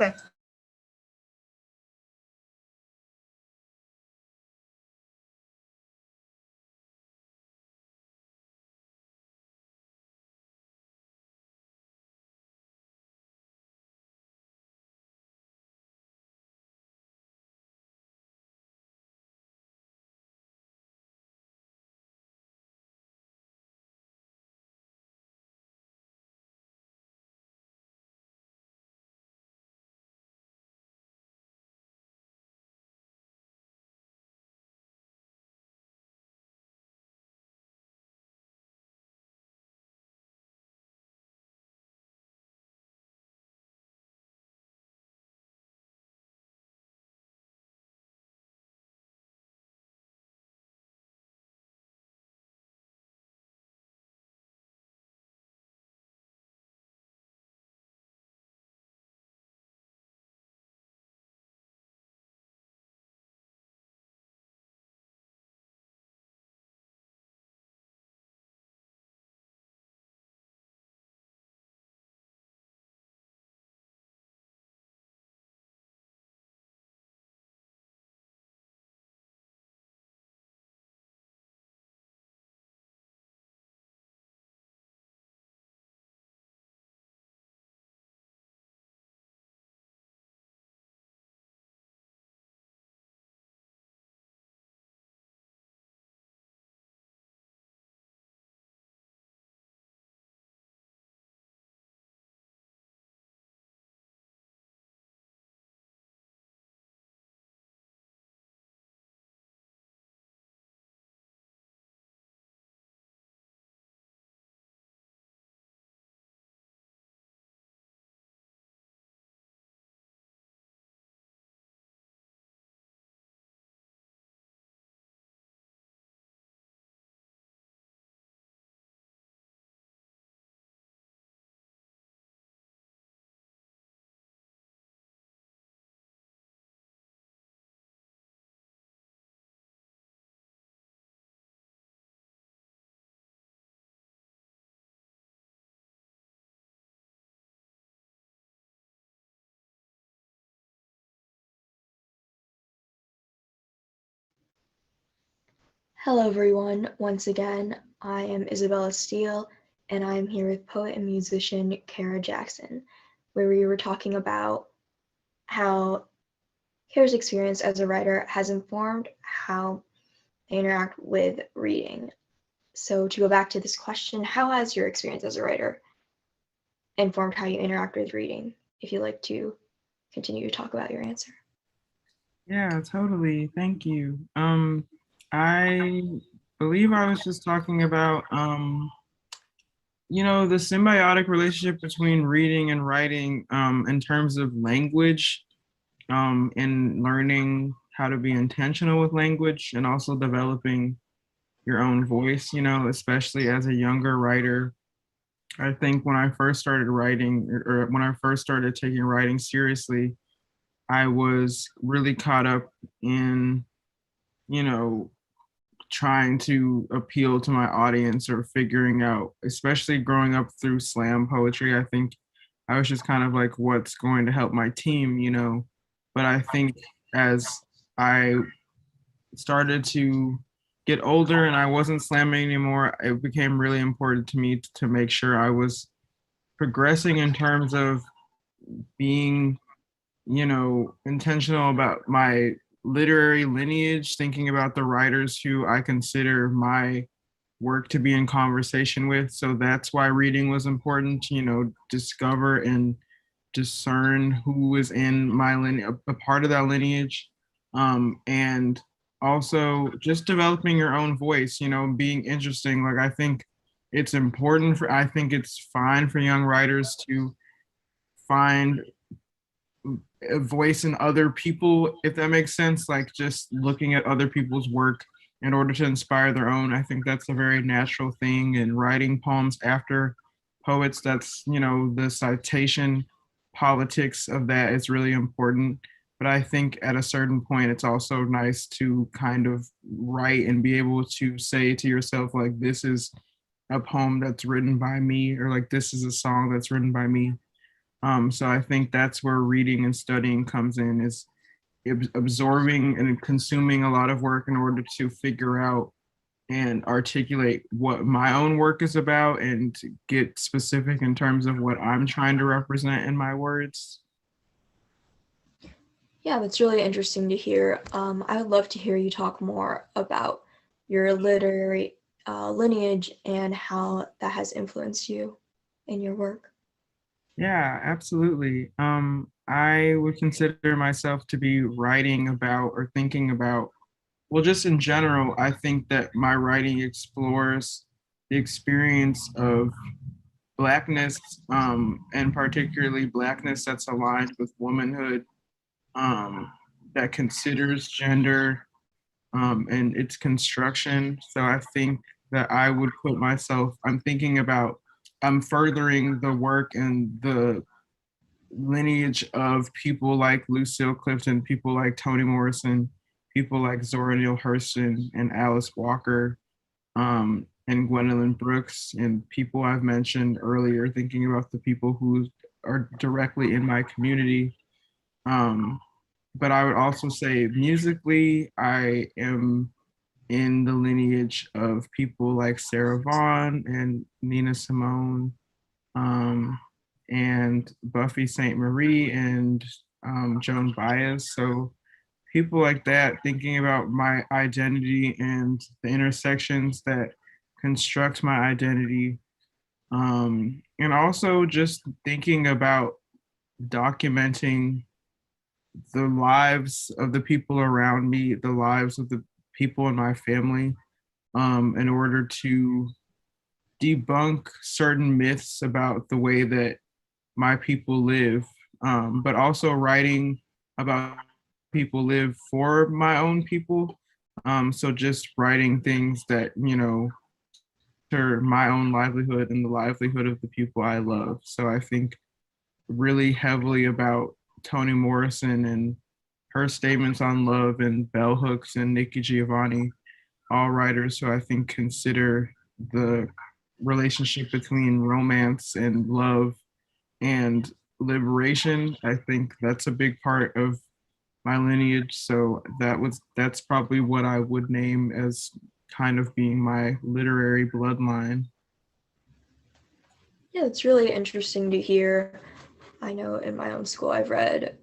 Okay. Hello everyone, once again, I am Isabella Steele, and I am here with poet and musician Kara Jackson, where we were talking about how Kara's experience as a writer has informed how I interact with reading. So to go back to this question, how has your experience as a writer informed how you interact with reading? If you'd like to continue to talk about your answer. Yeah, totally. Thank you. I believe I was just talking about, the symbiotic relationship between reading and writing, in terms of language, and learning how to be intentional with language and also developing your own voice, especially as a younger writer. I think when I first started writing or when I first started taking writing seriously, I was really caught up in, you know, trying to appeal to my audience or figuring out, especially growing up through slam poetry. I think I was just kind of like, what's going to help my team. But I think as I started to get older and I wasn't slamming anymore, it became really important to me to make sure I was progressing in terms of being, intentional about my literary lineage, thinking about the writers who I consider my work to be in conversation with. So that's why reading was important to, discover and discern who is in my lineage, a part of that lineage. And also just developing your own voice, being interesting. Like I think it's fine for young writers to find a voice in other people, if that makes sense, like just looking at other people's work in order to inspire their own. I think that's a very natural thing. And writing poems after poets, that's, the citation politics of that is really important. But I think at a certain point, it's also nice to kind of write and be able to say to yourself, like, this is a poem that's written by me, or like, this is a song that's written by me. So I think that's where reading and studying comes in, is absorbing and consuming a lot of work in order to figure out and articulate what my own work is about and to get specific in terms of what I'm trying to represent in my words. Yeah, that's really interesting to hear. I would love to hear you talk more about your literary lineage and how that has influenced you in your work. Yeah, absolutely. I would consider myself to be writing about or thinking about, well, just in general, I think that my writing explores the experience of Blackness, and particularly Blackness that's aligned with womanhood, um, that considers gender, and its construction. So I think that I would put myself, I'm thinking about, I'm furthering the work and the lineage of people like Lucille Clifton, people like Toni Morrison, people like Zora Neale Hurston and Alice Walker, and Gwendolyn Brooks, and people I've mentioned earlier, thinking about the people who are directly in my community. Um, but I would also say musically, I am in the lineage of people like Sarah Vaughan and Nina Simone, um, and Buffy St. Marie and Joan Baez. So people like that, thinking about my identity and the intersections that construct my identity. And also just thinking about documenting the lives of the people around me, the lives of the people in my family, in order to debunk certain myths about the way that my people live, but also writing about people live for my own people. So just writing things that, for my own livelihood and the livelihood of the people I love. So I think really heavily about Toni Morrison and her statements on love, and bell hooks and Nikki Giovanni, all writers who I think consider the relationship between romance and love and liberation. I think that's a big part of my lineage. So that's probably what I would name as kind of being my literary bloodline. Yeah, it's really interesting to hear. I know in my own school I've read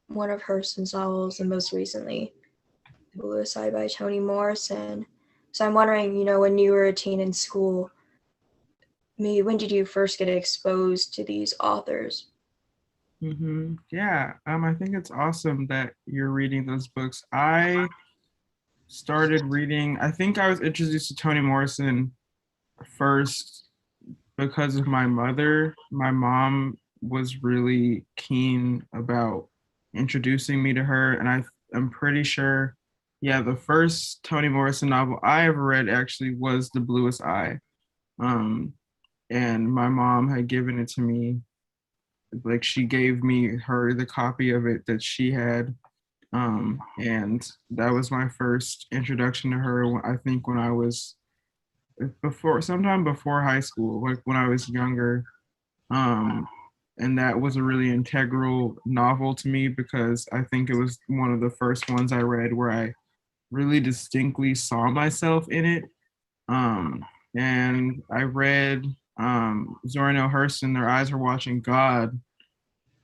one of Hurston's novels, and most recently Blue Side by Toni Morrison. So I'm wondering, when you were a teen in school, maybe when did you first get exposed to these authors? Yeah, I think it's awesome that you're reading those books. I started reading, I think I was introduced to Toni Morrison first because of my mother. My mom was really keen about introducing me to her, and I'm pretty sure, yeah, the first Toni Morrison novel I ever read actually was The Bluest Eye. Um, and my mom had given it to me, like she gave me her the copy of it that she had. And that was my first introduction to her. I think when I was sometime before high school, like when I was younger. Um, and that was a really integral novel to me because I think it was one of the first ones I read where I really distinctly saw myself in it. And I read Zora Neale Hurston, Their Eyes Were Watching God,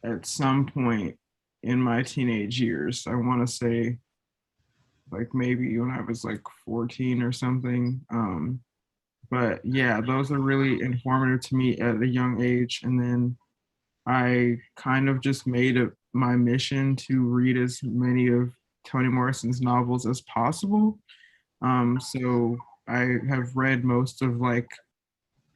at some point in my teenage years. I want to say like maybe when I was like 14 or something. But yeah, those are really informative to me at a young age. And then I kind of just made it my mission to read as many of Toni Morrison's novels as possible. So I have read most of like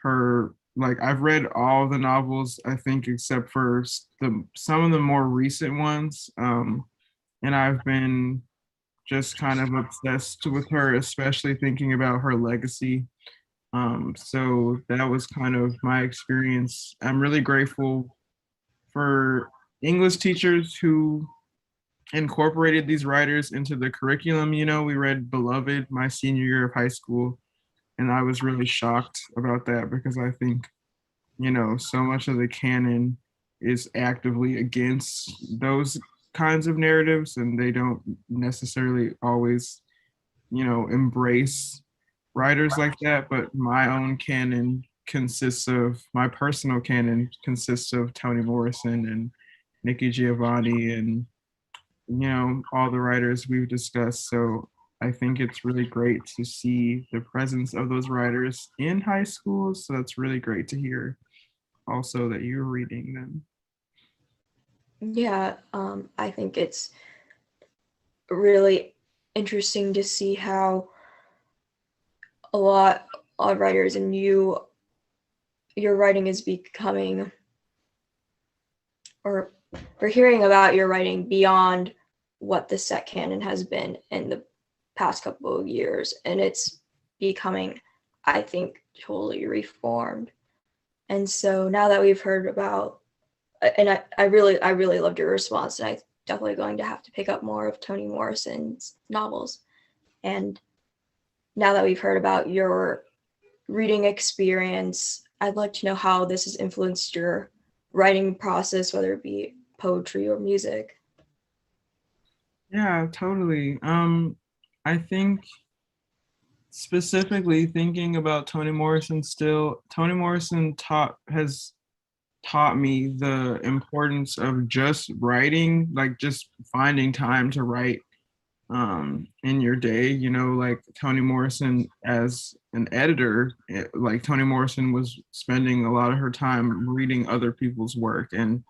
her, like I've read all the novels I think except for the some of the more recent ones. And I've been just kind of obsessed with her, especially thinking about her legacy. So that was kind of my experience. I'm really grateful for English teachers who incorporated these writers into the curriculum. We read Beloved my senior year of high school, and I was really shocked about that because I think so much of the canon is actively against those kinds of narratives, and they don't necessarily always, embrace writers like that. But my personal canon consists of Toni Morrison and Nikki Giovanni and, all the writers we've discussed. So I think it's really great to see the presence of those writers in high school. So that's really great to hear also that you're reading them. Yeah, I think it's really interesting to see how a lot of writers and your writing is becoming, or we're hearing about your writing beyond what the set canon has been in the past couple of years, and it's becoming, I think, totally reformed. And so now that we've heard about, and I really loved your response, and I'm definitely going to have to pick up more of Toni Morrison's novels. And now that we've heard about your reading experience, I'd like to know how this has influenced your writing process, whether it be poetry or music. Yeah, totally. I think specifically thinking about Toni Morrison still, Toni Morrison has taught me the importance of just writing, like just finding time to write in your day. Like Toni Morrison as an editor, like Toni Morrison was spending a lot of her time reading other people's work and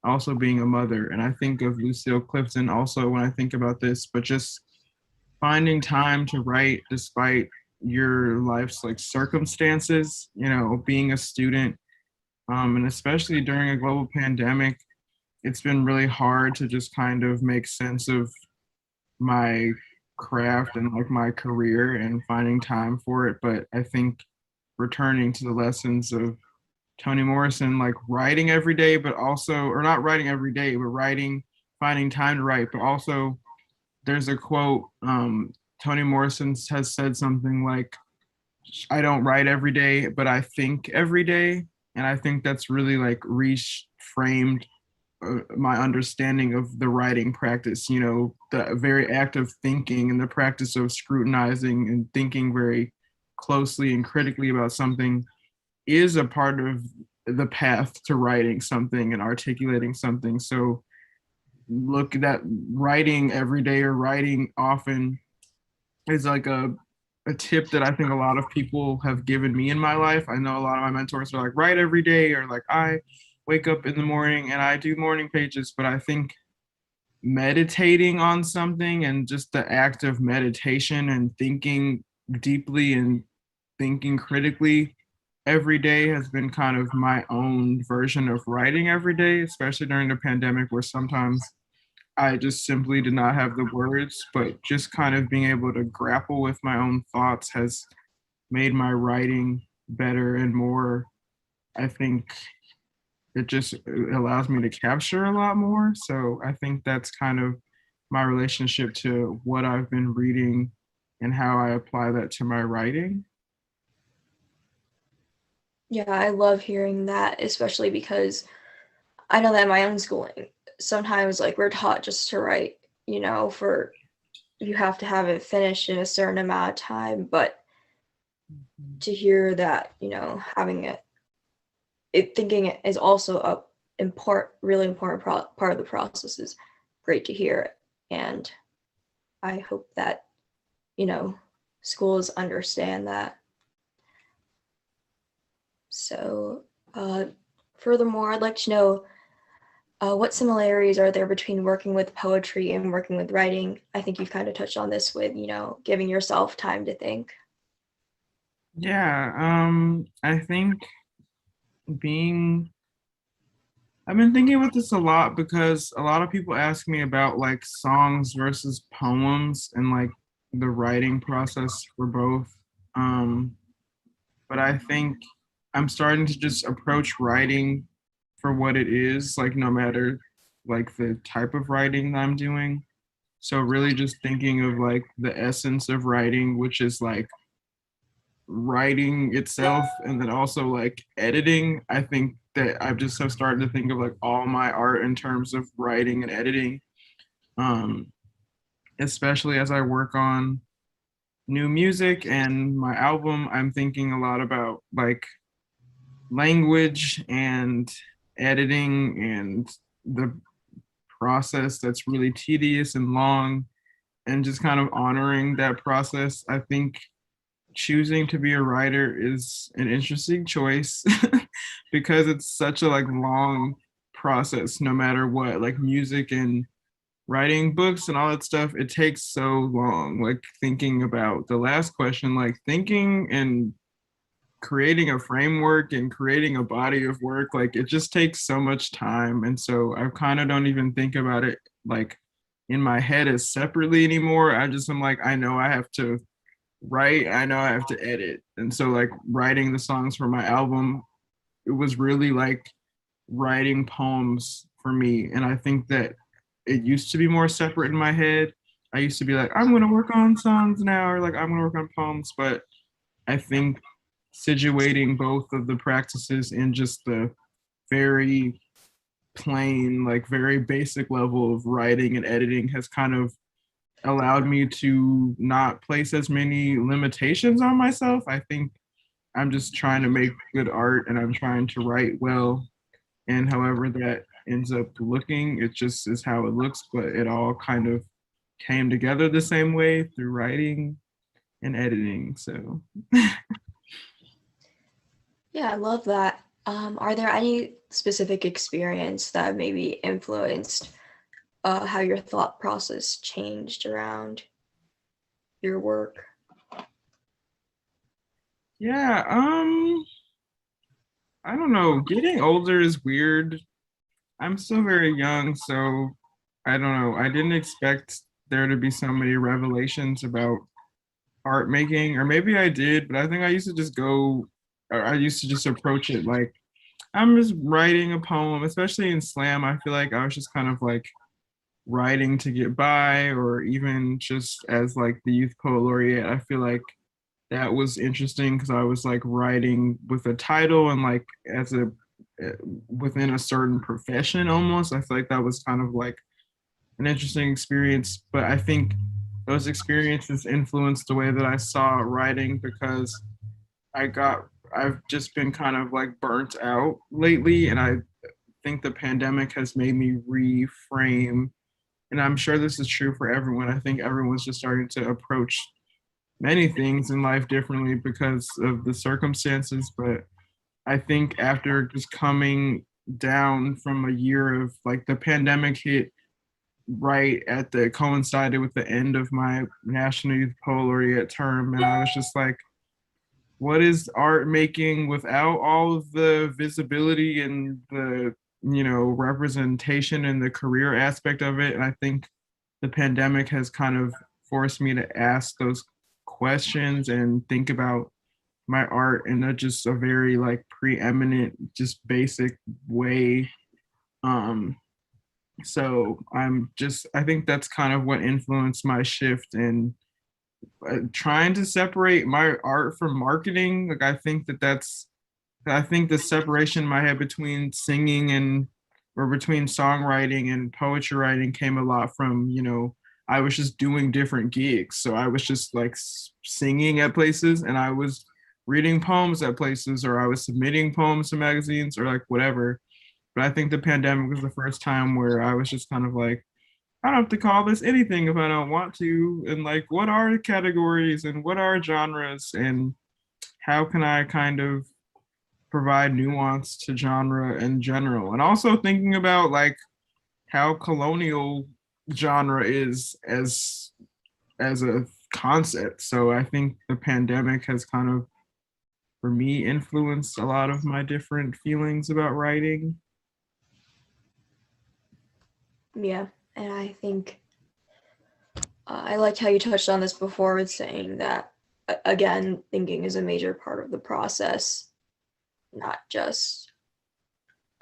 also being a mother. And I think of Lucille Clifton also when I think about this, but just finding time to write despite your life's like circumstances, being a student, and especially during a global pandemic, it's been really hard to just kind of make sense of my craft and like my career and finding time for it. But I think returning to the lessons of Toni Morrison, like writing every day, but also, or not writing every day, but writing, finding time to write. But also, there's a quote, Toni Morrison has said something like, I don't write every day, but I think every day. And I think that's really like reframed my understanding of the writing practice, the very act of thinking and the practice of scrutinizing and thinking very closely and critically about something is a part of the path to writing something and articulating something. So look, that writing every day or writing often is like a tip that I think a lot of people have given me in my life. I know a lot of my mentors are like, write every day, or like, I wake up in the morning and I do morning pages. But I think meditating on something and just the act of meditation and thinking deeply and thinking critically every day has been kind of my own version of writing every day, especially during the pandemic where sometimes I just simply did not have the words, but just kind of being able to grapple with my own thoughts has made my writing better and more. I think it just allows me to capture a lot more. So I think that's kind of my relationship to what I've been reading and how I apply that to my writing. Yeah, I love hearing that, especially because I know that in my own schooling, sometimes like we're taught just to write, for you have to have it finished in a certain amount of time. But to hear that, having thinking it is also a really important part of the process is great to hear. And I hope that, schools understand that. So, furthermore, I'd like to know what similarities are there between working with poetry and working with writing? I think you've kind of touched on this with, giving yourself time to think. Yeah, I think being I've been thinking about this a lot because a lot of people ask me about like songs versus poems and like the writing process for both. Um, but I think I'm starting to just approach writing for what it is, like no matter like the type of writing that I'm doing. So really just thinking of like the essence of writing, which is like writing itself and then also like editing. I think that I've just have started to think of like all my art in terms of writing and editing. Um, Especially as I work on new music and my album, I'm thinking a lot about like language and editing and the process that's really tedious and long, and just kind of honoring that process. I think choosing to be a writer is an interesting choice because it's such a like long process no matter what, like music and writing books and all that stuff, it takes so long. Like thinking about the last question, like thinking and creating a framework and creating a body of work, like it just takes so much time. And so I kind of don't even think about it like in my head as separately anymore. I just am like, I know I have to write, I know I have to edit. And so like writing the songs for my album, it was really like writing poems for me. And I think that it used to be more separate in my head. I used to be like, I'm gonna work on songs now, or like I'm gonna work on poems. But I think situating both of the practices in just the very plain, like very basic level of writing and editing has kind of allowed me to not place as many limitations on myself. I think I'm just trying to make good art and I'm trying to write well. And however that ends up looking, it just is how it looks, but it all kind of came together the same way through writing and editing. So Yeah, I love that. Are there any specific experience that maybe influenced how your thought process changed around your work? yeah, I don't know. Getting older is weird. I'm still very young, so I don't know. I didn't expect there to be so many revelations about art making, or maybe I did, but I think I used to just go, or I used to just approach it like I'm just writing a poem, especially in slam. I feel like I was just kind of like writing to get by, or even just as like the youth poet laureate. I feel like that was interesting because I was like writing with a title and like as a within a certain profession almost. I feel like that was kind of like an interesting experience, but I think those experiences influenced the way that I saw writing because I got I've just been kind of like burnt out lately, and I think the pandemic has made me reframe, and I'm sure this is true for everyone. I think everyone's just starting to approach many things in life differently because of the circumstances, but I think after just coming down from a year of like the pandemic hit right at the coincided with the end of my National Youth Poet Laureate term, and I was just like, what is art making without all of the visibility and the representation and the career aspect of it? And I think the pandemic has kind of forced me to ask those questions and think about my art in just a very like preeminent, just basic way. um so I think that's kind of what influenced my shift in trying to separate my art from marketing. Like I think the separation in my head between singing and or between songwriting and poetry writing came a lot from, I was just doing different gigs. So I was just like singing at places and I was reading poems at places, or I was submitting poems to magazines or like whatever. But I think the pandemic was the first time where I was just kind of like, I don't have to call this anything if I don't want to. And like, what are categories and what are genres and how can I kind of provide nuance to genre in general? And also thinking about like how colonial genre is as a concept. So I think the pandemic has kind of, for me, influenced a lot of my different feelings about writing. Yeah, and I think I liked how you touched on this before with saying that, again, thinking is a major part of the process, not just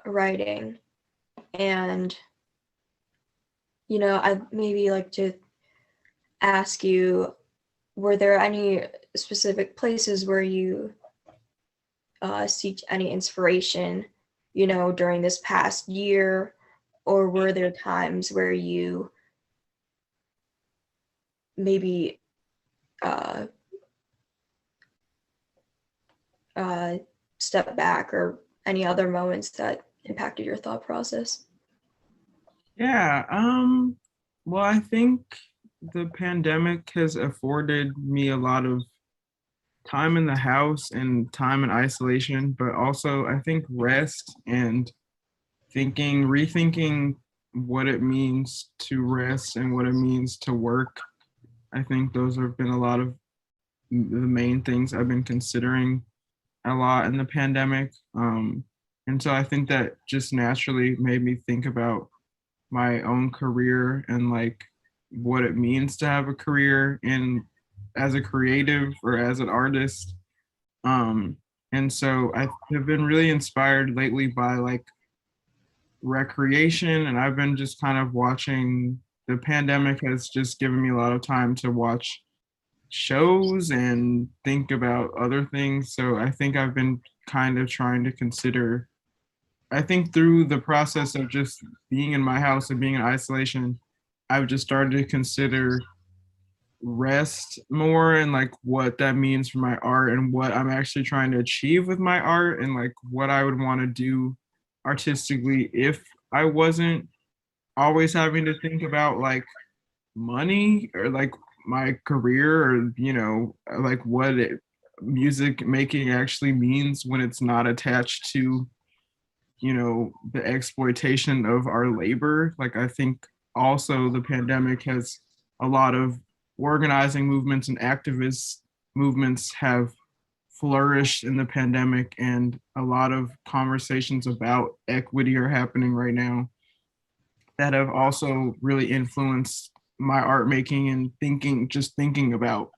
writing. And, I'd maybe like to ask you were there any specific places where you seek any inspiration, during this past year, or were there times where you maybe uh, uh, step back, or any other moments that impacted your thought process? Yeah, well, I think the pandemic has afforded me a lot of time in the house and time in isolation, but also I think rest and rethinking what it means to rest and what it means to work. I think those have been a lot of the main things I've been considering a lot in the pandemic. And so I think that just naturally made me think about my own career and like what it means to have a career in as a creative or as an artist. Um, and so I have been really inspired lately by like recreation, and I've been just kind of watching. The pandemic has just given me a lot of time to watch shows and think about other things. So I think I've been kind of trying to consider, I think through the process of just being in my house and being in isolation, I've just started to consider rest more and like what that means for my art and what I'm actually trying to achieve with my art and like what I would want to do artistically if I wasn't always having to think about like money or like my career or like music making actually means when it's not attached to the exploitation of our labor. Like I think also the pandemic has a lot of organizing movements and activist movements have flourished in the pandemic, and a lot of conversations about equity are happening right now that have also really influenced my art making and thinking about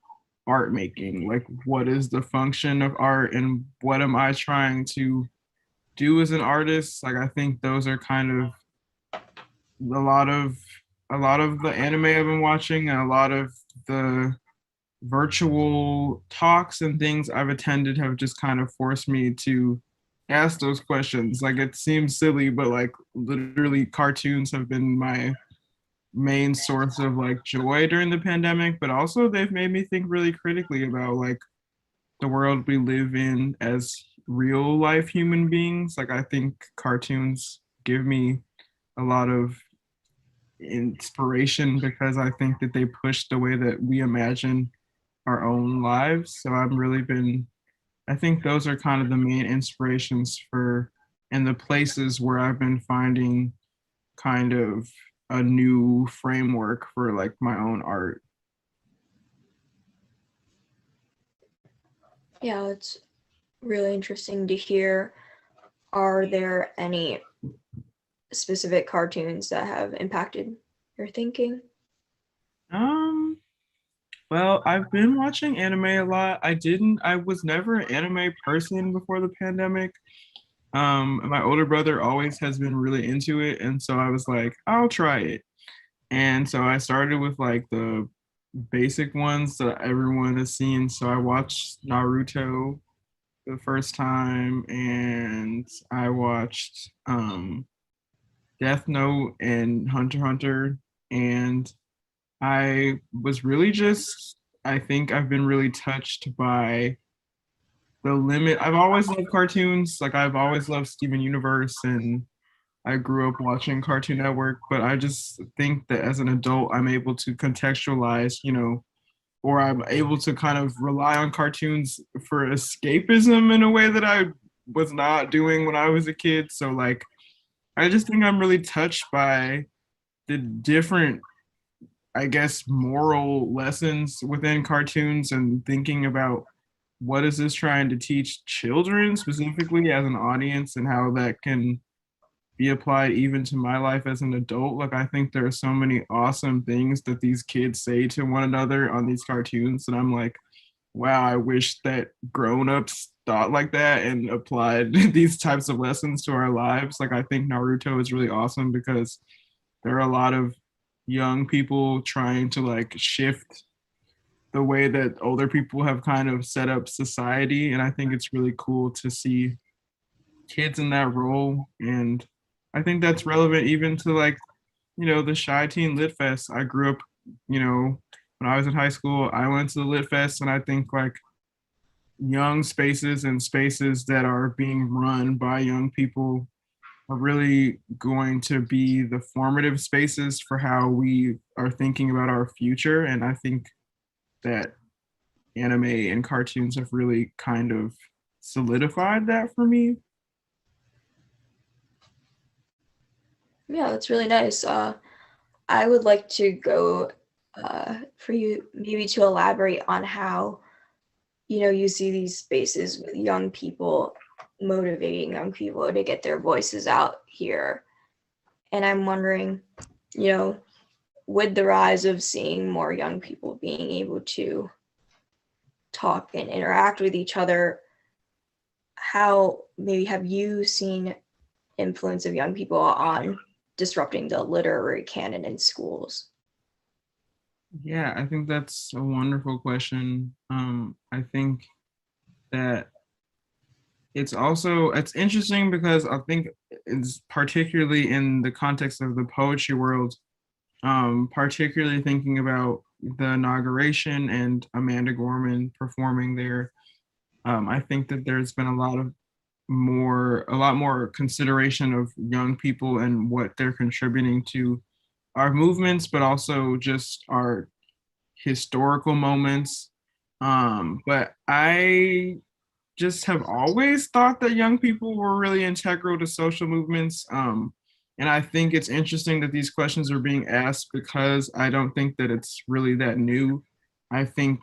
art making, like what is the function of art and what am I trying to do as an artist. Like I think those are kind of a lot of the anime I've been watching and a lot of the virtual talks and things I've attended have just kind of forced me to ask those questions. Like it seems silly, but like literally cartoons have been my main source of like joy during the pandemic, but also they've made me think really critically about like the world we live in as real life human beings. Like I think cartoons give me a lot of inspiration because I think that they push the way that we imagine our own lives. So I've really been, I think those are kind of the main inspirations for and the places where I've been finding kind of a new framework for like my own art. Yeah, it's really interesting to hear. Are there any specific cartoons that have impacted your thinking? Um, well, I've been watching anime a lot. I was never an anime person before the pandemic. My older brother always has been really into it, and so I was like, I'll try it. And so I started with like the basic ones that everyone has seen. So I watched Naruto the first time, and I watched Death Note and Hunter x Hunter, and I was really just, I think I've been really touched by the limit. I've always loved cartoons. Like I've always loved Steven Universe, and I grew up watching Cartoon Network, but I just think that as an adult, I'm able to contextualize, or I'm able to kind of rely on cartoons for escapism in a way that I was not doing when I was a kid. So, like, I just think I'm really touched by the different, I guess, moral lessons within cartoons and thinking about what is this trying to teach children specifically as an audience and how that can be applied even to my life as an adult. Like I think there are so many awesome things that these kids say to one another on these cartoons and I'm like, wow, I wish that grown-ups thought like that and applied these types of lessons to our lives. Like I think Naruto is really awesome because there are a lot of young people trying to like shift the way that older people have kind of set up society. And I think it's really cool to see kids in that role. And I think that's relevant even to like, the ChiTeen Lit Fest. I grew up, when I was in high school, I went to the Lit Fest, and I think like young spaces and spaces that are being run by young people are really going to be the formative spaces for how we are thinking about our future. And I think that anime and cartoons have really kind of solidified that for me. Yeah, that's really nice. I would like to go for you maybe to elaborate on how, you see these spaces with young people motivating young people to get their voices out here. And I'm wondering, you know, with the rise of seeing more young people being able to talk and interact with each other, how maybe have you seen influence of young people on disrupting the literary canon in schools? Yeah, I think that's a wonderful question. I think that it's interesting because I think it's particularly in the context of the poetry world, particularly thinking about the inauguration and Amanda Gorman performing there. I think that there's been a lot more consideration of young people and what they're contributing to our movements, but also just our historical moments. But I just have always thought that young people were really integral to social movements. And I think it's interesting that these questions are being asked because I don't think that it's really that new. I think,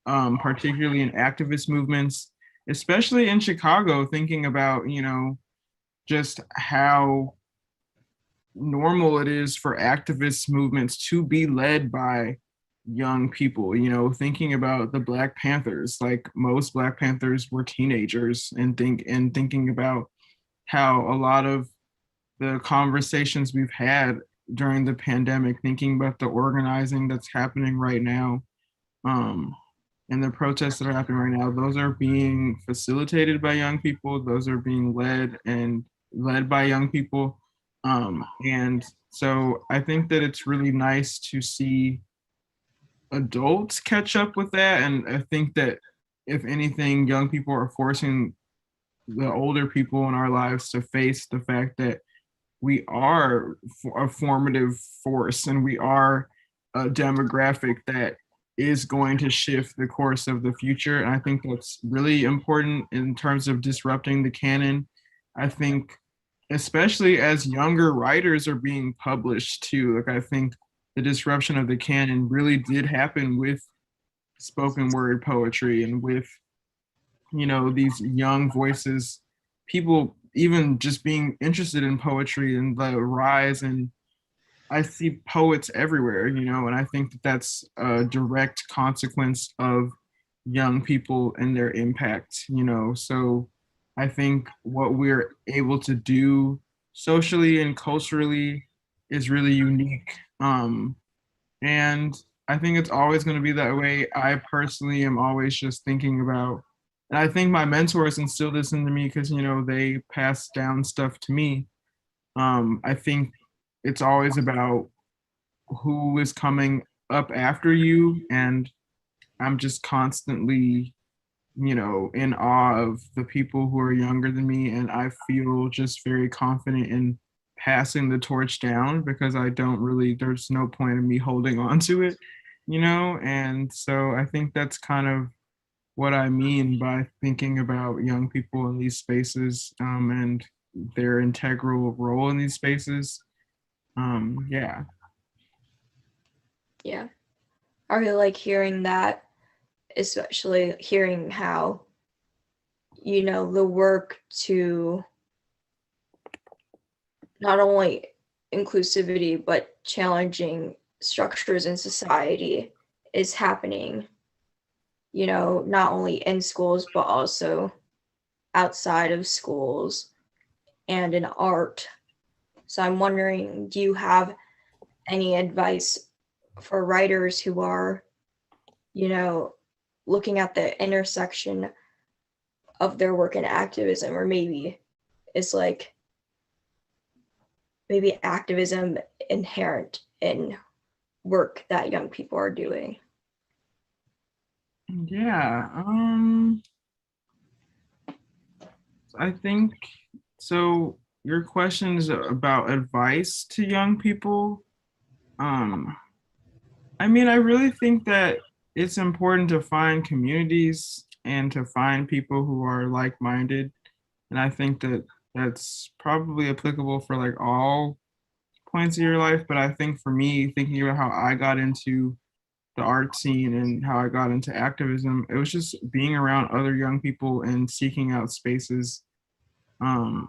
particularly in activist movements, especially in Chicago, thinking about, just how normal it is for activist movements to be led by young people, thinking about the Black Panthers, like most Black Panthers were teenagers, and thinking about how a lot of the conversations we've had during the pandemic, thinking about the organizing that's happening right now, and the protests that are happening right now, those are being facilitated by young people. Those are being led by young people. And so I think that it's really nice to see adults catch up with that. And I think that if anything, young people are forcing the older people in our lives to face the fact that we are a formative force and we are a demographic that is going to shift the course of the future. And I think that's really important in terms of disrupting the canon. I think, especially as younger writers are being published too, like I think the disruption of the canon really did happen with spoken word poetry and with, these young voices, people even just being interested in poetry and the rise. And I see poets everywhere, and I think that that's a direct consequence of young people and their impact, So I think what we're able to do socially and culturally is really unique. And I think it's always going to be that way. I personally am always just thinking about, and I think my mentors instilled this into me because, they passed down stuff to me. I think it's always about who is coming up after you. And I'm just constantly, in awe of the people who are younger than me. And I feel just very confident in passing the torch down because there's no point in me holding on to it, And so I think that's kind of what I mean by thinking about young people in these spaces, and their integral role in these spaces. Yeah. Yeah. I really like hearing that, especially hearing how, the work to not only inclusivity, but challenging structures in society is happening, not only in schools, but also outside of schools and in art. So I'm wondering, do you have any advice for writers who are you know, looking at the intersection of their work in activism, or maybe it's like maybe activism inherent in work that young people are doing. Yeah, I think so. Your question is about advice to young people. Um, I mean, I really think that it's important to find communities and to find people who are like-minded. And I think that that's probably applicable for like all points of your life. But I think for me, thinking about how I got into the art scene and how I got into activism, it was just being around other young people and seeking out spaces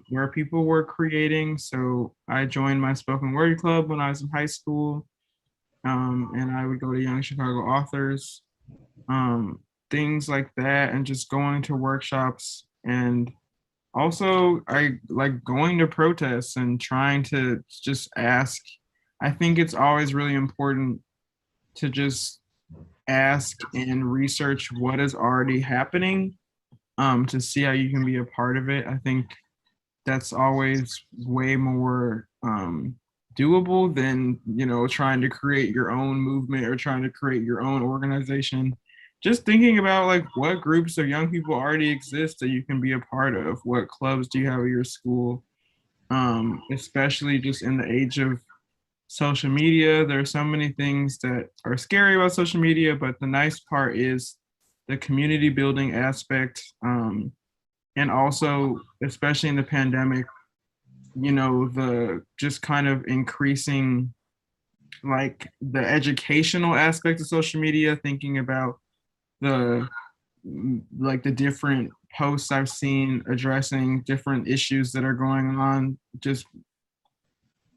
where people were creating. So I joined my spoken word club when I was in high school, and I would go to Young Chicago Authors, um, things like that, and just going to workshops. And also, I like going to protests and trying to just ask. I think it's always really important to just ask and research what is already happening, to see how you can be a part of it. I think that's always way more doable than trying to create your own movement or trying to create your own organization. Just thinking about like what groups of young people already exist that you can be a part of. What clubs do you have at your school? Especially just in the age of social media, there are so many things that are scary about social media, but the nice part is the community building aspect. And also, especially in the pandemic, the just kind of increasing like the educational aspect of social media, thinking about the like the different posts I've seen addressing different issues that are going on, just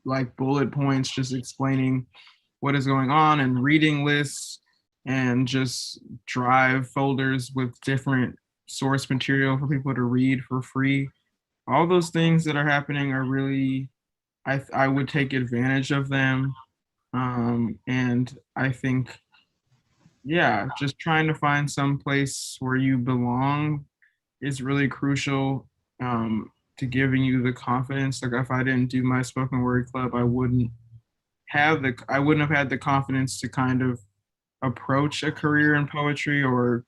like bullet points, just explaining what is going on, and reading lists, and just drive folders with different source material for people to read for free. All those things that are happening are really, I would take advantage of them. And I think, yeah, just trying to find some place where you belong is really crucial, to giving you the confidence. Like if I didn't do my spoken word club, I wouldn't have had the confidence to kind of approach a career in poetry, or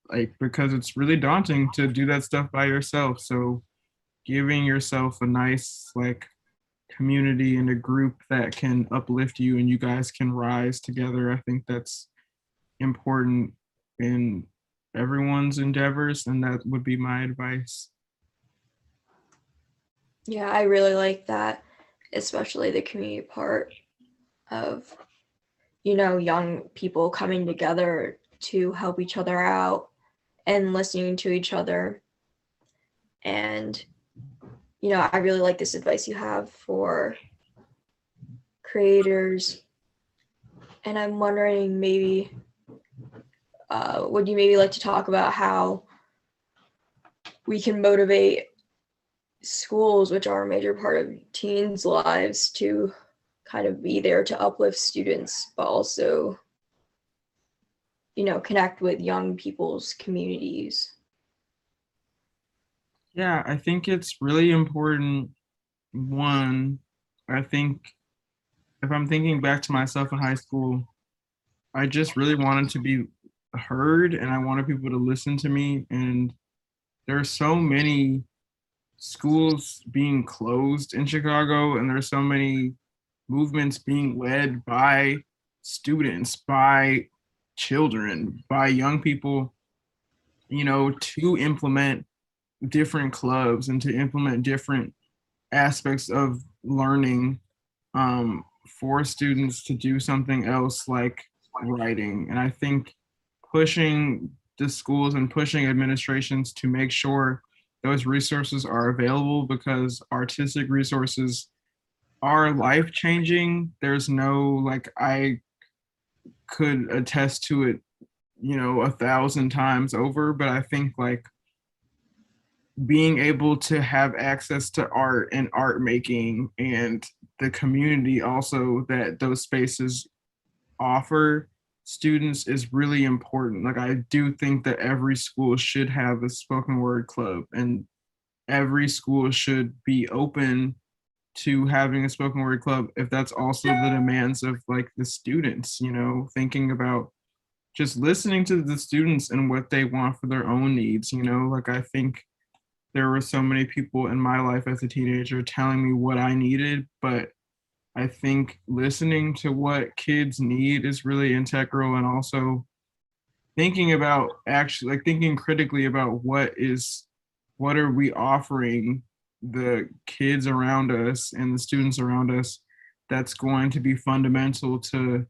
like, because it's really daunting to do that stuff by yourself. So giving yourself a nice like community and a group that can uplift you and you guys can rise together, I think that's important in everyone's endeavors, and that would be my advice. Yeah, I really like that, especially the community part of, young people coming together to help each other out and listening to each other. And, I really like this advice you have for creators. And I'm wondering, maybe, would you maybe like to talk about how we can motivate schools, which are a major part of teens' lives, to kind of be there to uplift students, but also, connect with young people's communities? Yeah, I think it's really important. One, I think if I'm thinking back to myself in high school, I just really wanted to be heard and I wanted people to listen to me. And there are so many schools being closed in Chicago, and there's so many movements being led by students, by children, by young people, to implement different clubs and to implement different aspects of learning, for students to do something else like writing. And I think pushing the schools and pushing administrations to make sure those resources are available, because artistic resources are life changing. There's no, like, I could attest to it, 1,000 times over, but I think like being able to have access to art and art making and the community also that those spaces offer students is really important. Like I do think that every school should have a spoken word club, and every school should be open to having a spoken word club if that's also the demands of like the students, thinking about just listening to the students and what they want for their own needs. Like I think there were so many people in my life as a teenager telling me what I needed, but I think listening to what kids need is really integral, and also thinking about actually like thinking critically about what are we offering the kids around us and the students around us that's going to be fundamental to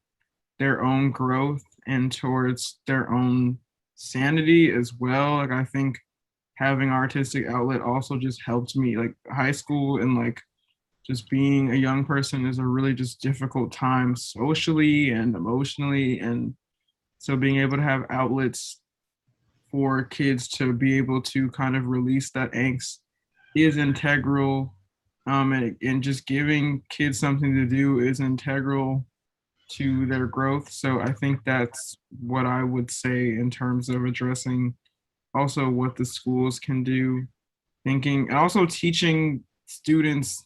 their own growth and towards their own sanity as well. Like I think having artistic outlet also just helped me. Like high school and like just being a young person is a really just difficult time socially and emotionally, and so being able to have outlets for kids to be able to kind of release that angst is integral. And just giving kids something to do is integral to their growth. So I think that's what I would say in terms of addressing also what the schools can do, thinking and also teaching students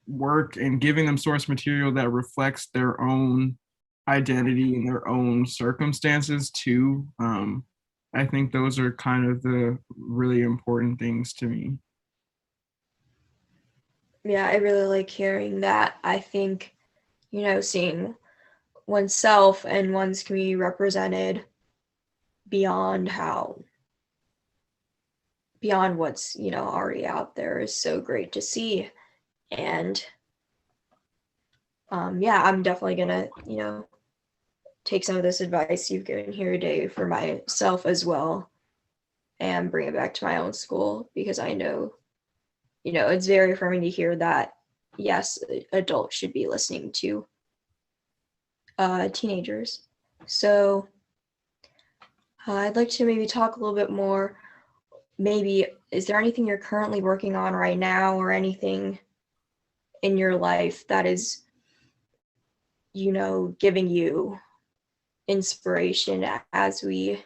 work and giving them source material that reflects their own identity and their own circumstances too. I think those are kind of the really important things to me. Yeah, I really like hearing that. I think, seeing oneself and one's community represented beyond what's, already out there is so great to see. And yeah, I'm definitely gonna, take some of this advice you've given here today for myself as well and bring it back to my own school, because I know, it's very affirming to hear that, yes, adults should be listening to teenagers. So I'd like to maybe talk a little bit more. Maybe, is there anything you're currently working on right now, or anything in your life that is, giving you inspiration as we,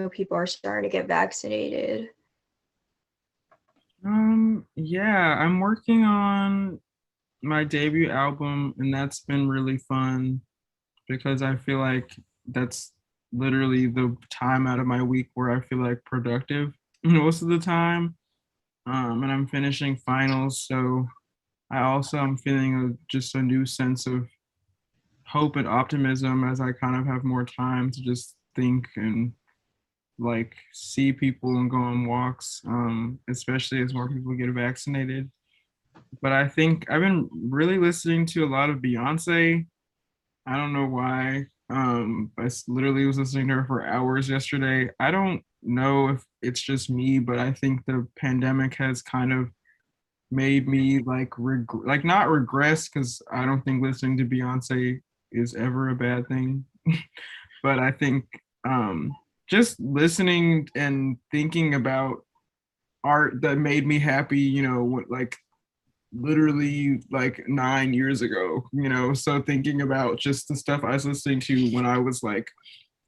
people are starting to get vaccinated? Yeah, I'm working on my debut album, and that's been really fun because I feel like that's literally the time out of my week where I feel like productive most of the time. And I'm finishing finals, so I also am feeling just a new sense of hope and optimism as I kind of have more time to just think and like see people and go on walks, especially as more people get vaccinated. But I think I've been really listening to a lot of Beyonce. I don't know why. Literally was listening to her for hours yesterday. I don't know if it's just me, but I think the pandemic has kind of made me like like not regress, because I don't think listening to Beyonce is ever a bad thing. But I think just listening and thinking about art that made me happy, like literally like 9 years ago, so thinking about just the stuff I was listening to when I was like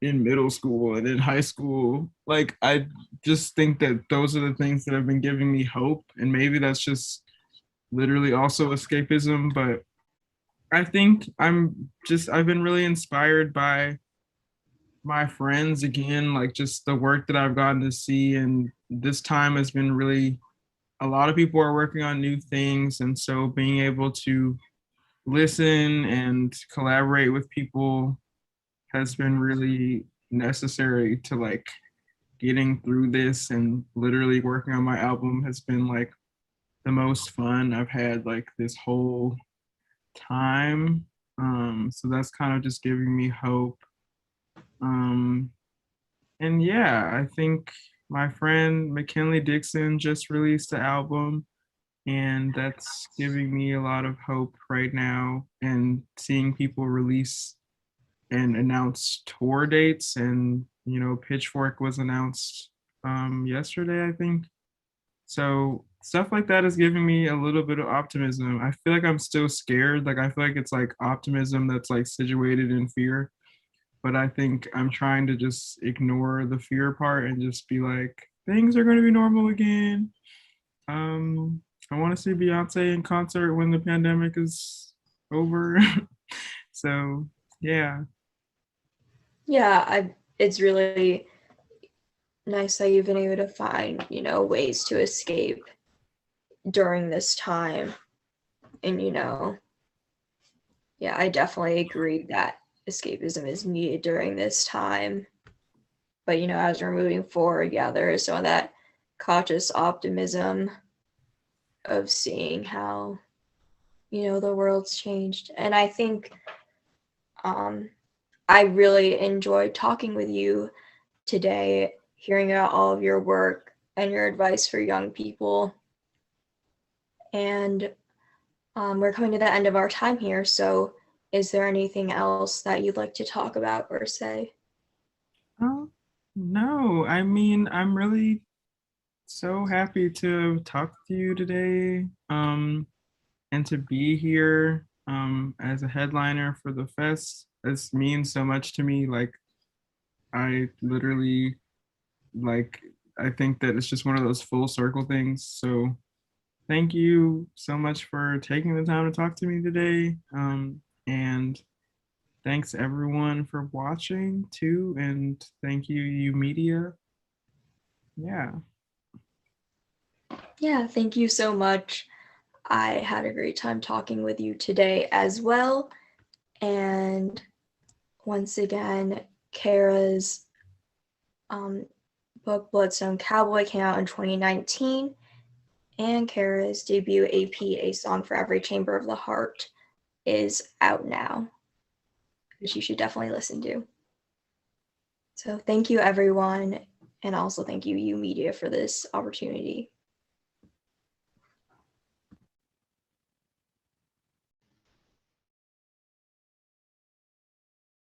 in middle school and in high school, like I just think that those are the things that have been giving me hope, and maybe that's just literally also escapism. But I think I've been really inspired by my friends again, like just the work that I've gotten to see, and this time has been really, a lot of people are working on new things, and so being able to listen and collaborate with people has been really necessary to like getting through this, and literally working on my album has been like the most fun I've had like this whole time. So that's kind of just giving me hope. Um, and yeah, I think my friend McKinley Dixon just released the album, and that's giving me a lot of hope right now. And seeing people release and announce tour dates, and Pitchfork was announced yesterday, I think. So stuff like that is giving me a little bit of optimism. I feel like I'm still scared. Like I feel like it's like optimism that's like situated in fear. but I think I'm trying to just ignore the fear part and just be like, things are going to be normal again. I want to see Beyonce in concert when the pandemic is over. So, yeah. Yeah, it's really nice that you've been able to find, ways to escape during this time. And, yeah, I definitely agree that escapism is needed during this time. But, as we're moving forward, yeah, there is some of that cautious optimism of seeing how, the world's changed. And I think I really enjoyed talking with you today, hearing about all of your work and your advice for young people. And we're coming to the end of our time here. So, is there anything else that you'd like to talk about or say? Oh, no. I mean, I'm really so happy to talk to you today, and to be here as a headliner for the fest. This means so much to me. Like, I literally, like, I think that it's just one of those full circle things. So, thank you so much for taking the time to talk to me today. And thanks everyone for watching too. And thank you, you media. Yeah. Yeah, thank you so much. I had a great time talking with you today as well. And once again, Kara's book Bloodstone Cowboy came out in 2019, and Kara's debut AP, A Song for Every Chamber of the Heart, is out now, which you should definitely listen to. So thank you, everyone, and also thank you, you media, for this opportunity.